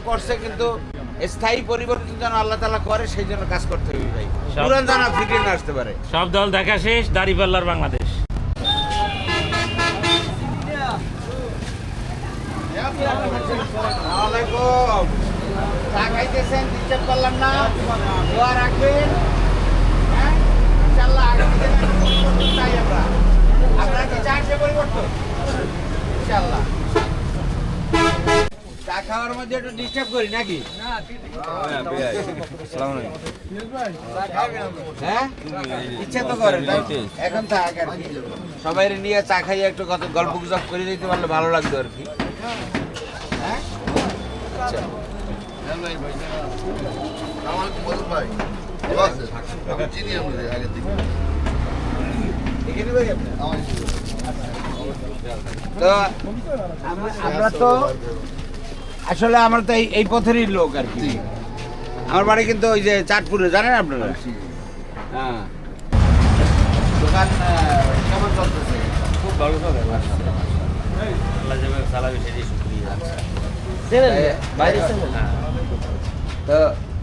করছে, কিন্তু স্থায়ী পরিবর্তন যেন আল্লাহ তাআলা করে, সেই জন্য কাজ করতে হবে ভাই। পুরান জানা ফিরে না আসতে পারে। সব দল দেখা শেষ, দাঁড়িপাল্লার বাংলাদেশ। আসসালামাইকুম। চা খাইতেছেন, ডিস্টার্ব করলাম না? দোয়া রাখবেন। হ্যাঁ, ইনশাআল্লাহ আগামী দিনে পরিবর্তন চাই আমরা। আপনারা কি চান সে পরিবর্তন? ইনশাআল্লাহ। চা খাওয়ার মধ্যে একটু ডিস্টার্ব করি নাকি? হ্যাঁ, ইচ্ছা তো করে এখন থাক আর কি। সবাই নিয়ে চা খাইয়ে একটু গল্প গুজব করে দিতে পারলে ভালো লাগতো আর কি। হ্যাঁ, আচ্ছা। তো আমরা তো আসলে আমরা তো এই পথেরই লোক আর কি। আমার বাড়ি কিন্তু ওই যে চাঁদপুরে, জানেন আপনারা? হ্যাঁ, দোকান কেমন চলতেছে? খুব ভালো চলে, আল্লাহ যেভাবে চালাবে সেটাই শুকরিয়া। তো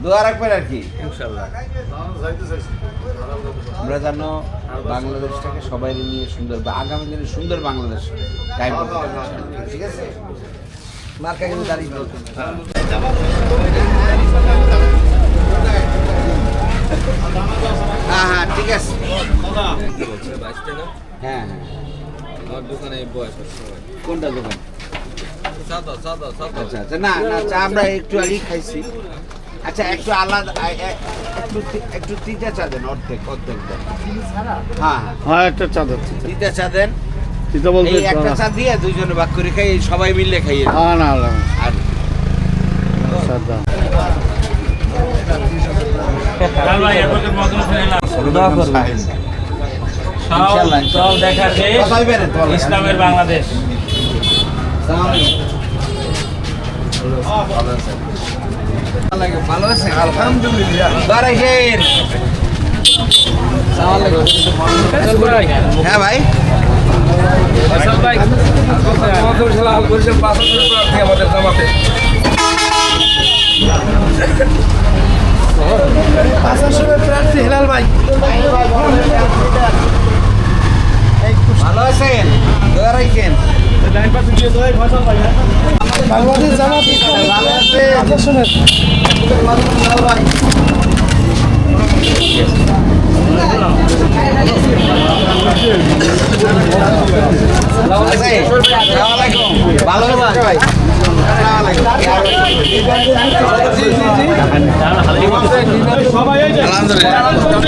দোয়া রাখবেন আর কি। ইনশাআল্লাহ আমরা যেন বাংলাদেশটাকে সবাই নিয়ে সুন্দর, বা আগামী দিনে সুন্দর বাংলাদেশ কায়েম করতে পারি, ঠিক আছে? মার্কা কিন্তু দাঁড়িয়ে হ্যাঁ হ্যাঁ, ঠিক আছে। হ্যাঁ হ্যাঁ, কোনটা দোকান? আচ্ছা আচ্ছা, না না, চা আমরা একটু আগেই খাইছি। আচ্ছা, একটু আলাদা, একটু তিনটা চা দেন, অর্ধেক অর্ধেক দেন। হ্যাঁ হ্যাঁ, একটা চা দিচ্ছি। তিনটা চা দেন। তিতা বলতে এই একটা চা দিয়ে দুইজনে ভাগ করে খাই, সবাই মিলে খাইয়ে। হ্যাঁ, না আর সাদা সব দেখা শেষ, ইসলামের বাংলাদেশ। ভালো আছে আলহামদুলিল্লাহ। বারাইশের হ্যাঁ ভাই, প্রার্থী হেলাল ভাই ভালো আছেন? দোয়া রাখেন। বাংলাদেশ জামাত ভালো আছে? ভালো আছে ভাই? আলহামদুলিল্লাহ।